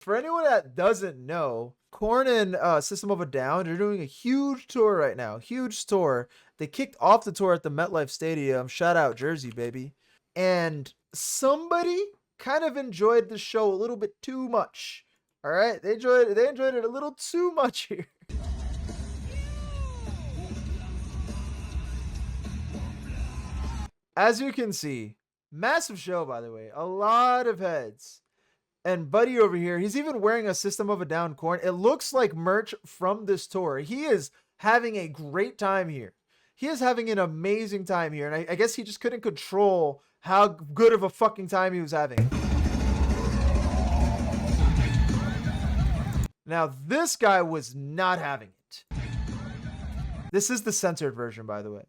For anyone that doesn't know, Korn and System of a Down, they're doing a huge tour right now. Huge tour. They kicked off the tour at the MetLife Stadium. Shout out Jersey, baby. And somebody kind of enjoyed the show a little bit too much. All right, they enjoyed it a little too much here. As you can see, massive show, by the way. A lot of heads. And Buddy over here, he's even wearing a System of a Down Korn. It looks like merch from this tour. He is having a great time here. He is having an amazing time here. And I guess he just couldn't control how good of a fucking time he was having. Now, this guy was not having it. This is the censored version, by the way.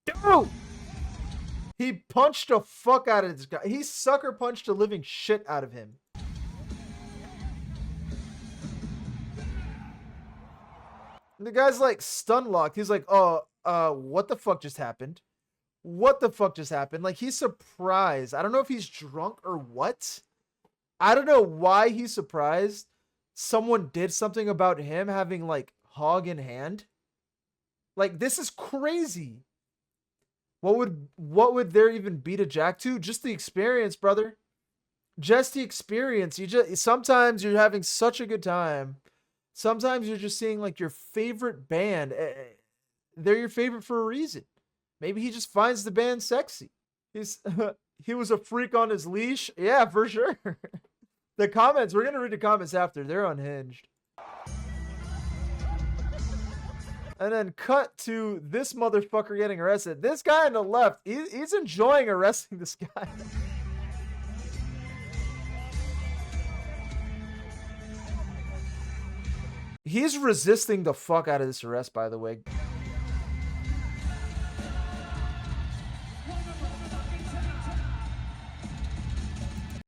Dude! He punched the fuck out of this guy. He sucker punched the living shit out of him. And the guy's like stun locked. He's like, what the fuck just happened? What the fuck just happened? Like, he's surprised. I don't know if he's drunk or what. I don't know why he's surprised someone did something about him having like hog in hand. Like, this is crazy. What would there even be to jack to? Just the experience, brother. Just the experience. Sometimes you're having such a good time. Sometimes you're just seeing like your favorite band. They're your favorite for a reason. Maybe he just finds the band sexy. He was a freak on his leash. Yeah, for sure. The comments, we're gonna read the comments after. They're unhinged. And then cut to this motherfucker getting arrested. This guy on the left, he's enjoying arresting this guy. He's resisting the fuck out of this arrest, by the way.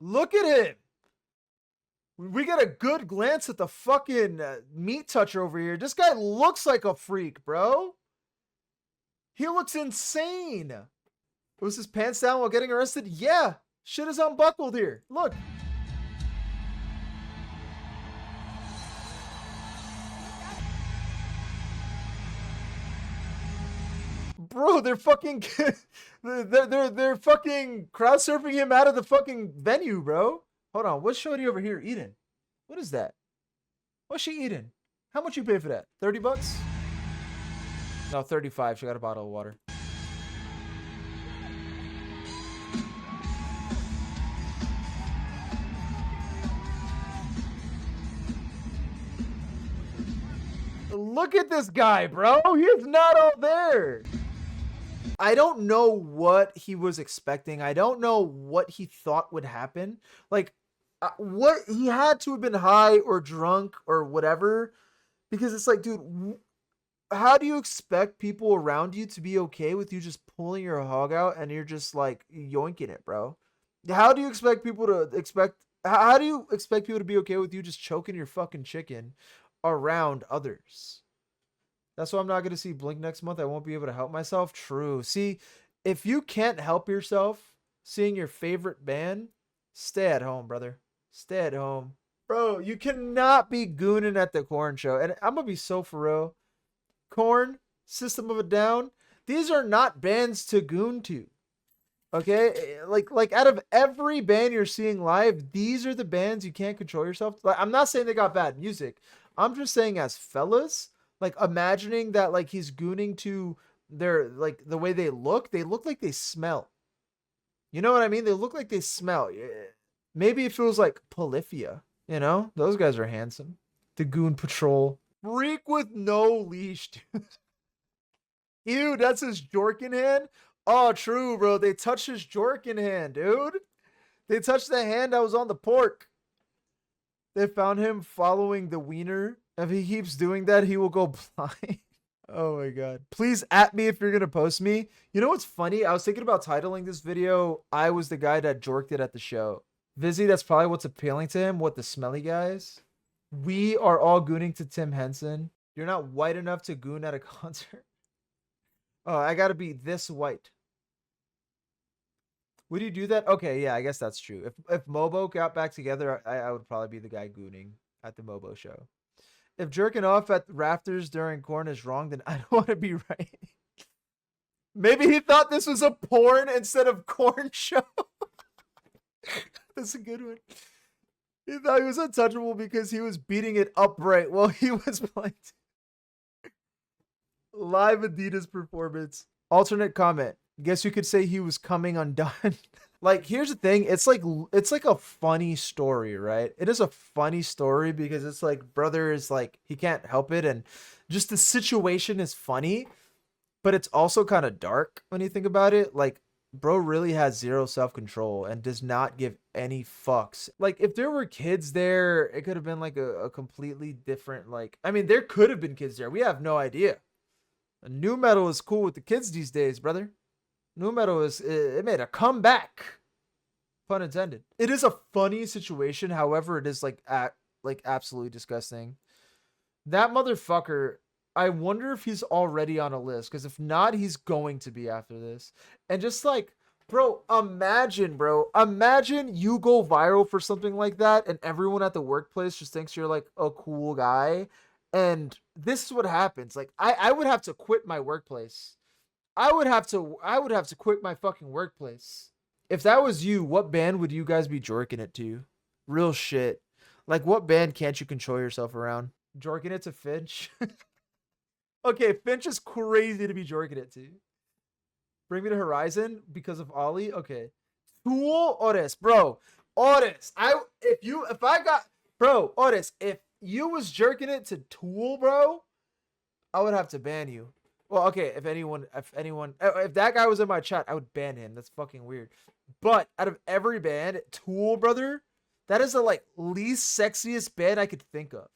Look at him. We got a good glance at the fucking meat toucher over here. This guy looks like a freak, bro. He looks insane. Was his pants down while getting arrested? Yeah. Shit is unbuckled here. Look. Bro, they're fucking they're fucking crowd surfing him out of the fucking venue, bro. Hold on, what's Shorty over here eating? What is that? What's she eating? How much you pay for that? 30 bucks? No, 35. She got a bottle of water. Look at this guy, bro. He's not all there. I don't know what he was expecting. I don't know what he thought would happen. Like, what he had to have been high or drunk or whatever, because it's like, dude, how do you expect people around you to be okay with you just pulling your hog out and you're just like yoinking it, bro? How do you expect people to how do you expect people to be okay with you just choking your fucking chicken around others? That's why I'm not going to see Blink next month. I won't be able to help myself. True. See, if you can't help yourself seeing your favorite band, stay at home, brother. Stay at home. Bro, you cannot be gooning at the Korn show. And I'm going to be so for real. Korn, System of a Down, these are not bands to goon to. Okay? Like out of every band you're seeing live, these are the bands you can't control yourself. Like, I'm not saying they got bad music. I'm just saying as fellas, like imagining that like he's gooning to their like the way they look like they smell. You know what I mean? They look like they smell. Maybe it feels like Polyphia, you know? Those guys are handsome. The Goon Patrol. Freak with no leash, dude. Ew, that's his Jorkin hand? Oh, true, bro. They touched his Jorkin hand, dude. They touched the hand that was on the pork. They found him following the wiener. If he keeps doing that, he will go blind. Oh my god. Please at me if you're going to post me. You know what's funny? I was thinking about titling this video, I was the guy that jorked it at the show. Vizzy, that's probably what's appealing to him. What, the smelly guys? We are all gooning to Tim Henson. You're not white enough to goon at a concert. Oh, I gotta be this white. Would you do that? Okay, yeah, I guess that's true. If Mobo got back together, I would probably be the guy gooning at the Mobo show. If jerking off at rafters during Korn is wrong, then I don't want to be right. Maybe he thought this was a porn instead of Korn show. That's a good one. He thought he was untouchable because he was beating it upright while he was playing. Live Adidas performance. Alternate comment. Guess you could say he was coming undone. Like, here's the thing. It's like a funny story, right? It is a funny story because it's like brother is like he can't help it, and just the situation is funny, but it's also kind of dark when you think about it. Like, bro really has zero self-control and does not give any fucks. Like, if there were kids there, it could have been like a completely different, like, I mean, there could have been kids there. We have no idea. New metal is cool with the kids these days, brother. New metal it made a comeback. Pun intended. It is a funny situation, however, it is like absolutely disgusting. That motherfucker, I wonder if he's already on a list, because if not, he's going to be after this. And just like, bro, imagine you go viral for something like that, and everyone at the workplace just thinks you're like a cool guy. And this is what happens. Like, I would have to quit my workplace. I would have to quit my fucking workplace. If that was you, what band would you guys be jorking it to? Real shit. Like, what band can't you control yourself around? Jorking it to Finch? Okay, Finch is crazy to be jorking it to. Bring Me to Horizon because of Ollie? Okay. Tool? Otis, bro. Otis. If I got, bro, Otis, if you was jerking it to Tool, bro, I would have to ban you. Well, okay, if that guy was in my chat, I would ban him. That's fucking weird. But out of every band, Tool, brother, that is the like least sexiest band I could think of.